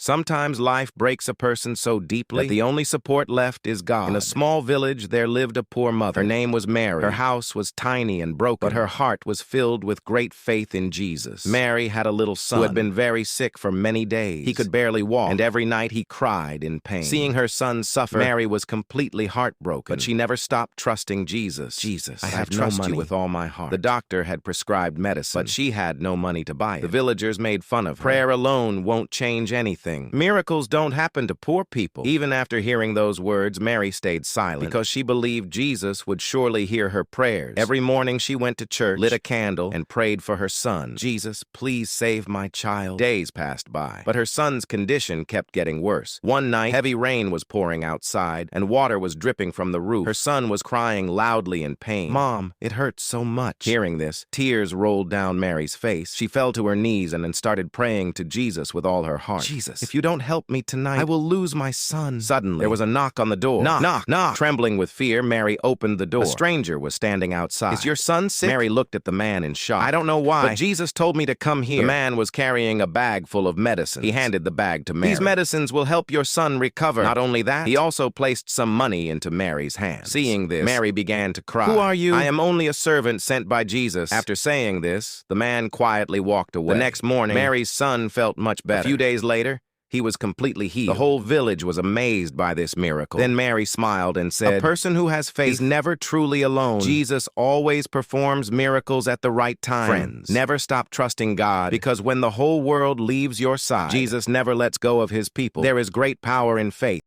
Sometimes life breaks a person so deeply that the only support left is God. In a small village, there lived a poor mother. Her name was Mary. Her house was tiny and broken, but her heart was filled with great faith in Jesus. Mary had a little son who had been very sick for many days. He could barely walk, and every night he cried in pain. Seeing her son suffer, Mary was completely heartbroken, but she never stopped trusting Jesus. Jesus, I have no money with all my heart. The doctor had prescribed medicine, but she had no money to buy it. The villagers made fun of her. Prayer alone won't change anything. Miracles don't happen to poor people. Even after hearing those words, Mary stayed silent because she believed Jesus would surely hear her prayers. Every morning she went to church, lit a candle, and prayed for her son. Jesus, please save my child. Days passed by, but her son's condition kept getting worse. One night, heavy rain was pouring outside, and water was dripping from the roof. Her son was crying loudly in pain. Mom, it hurts so much. Hearing this, tears rolled down Mary's face. She fell to her knees and then started praying to Jesus with all her heart. Jesus, if you don't help me tonight, I will lose my son. Suddenly, there was a knock on the door. Knock, knock, knock. Trembling with fear, Mary opened the door. A stranger was standing outside. Is your son sick? Mary looked at the man in shock. I don't know why, but Jesus told me to come here. The man was carrying a bag full of medicines. He handed the bag to Mary. These medicines will help your son recover. Not only that, he also placed some money into Mary's hands. Seeing this, Mary began to cry. Who are you? I am only a servant sent by Jesus. After saying this, the man quietly walked away. The next morning, Mary's son felt much better. A few days later, he was completely healed. The whole village was amazed by this miracle. Then Mary smiled and said, a person who has faith is never truly alone. Jesus always performs miracles at the right time. Friends, never stop trusting God, because when the whole world leaves your side, Jesus never lets go of his people. There is great power in faith.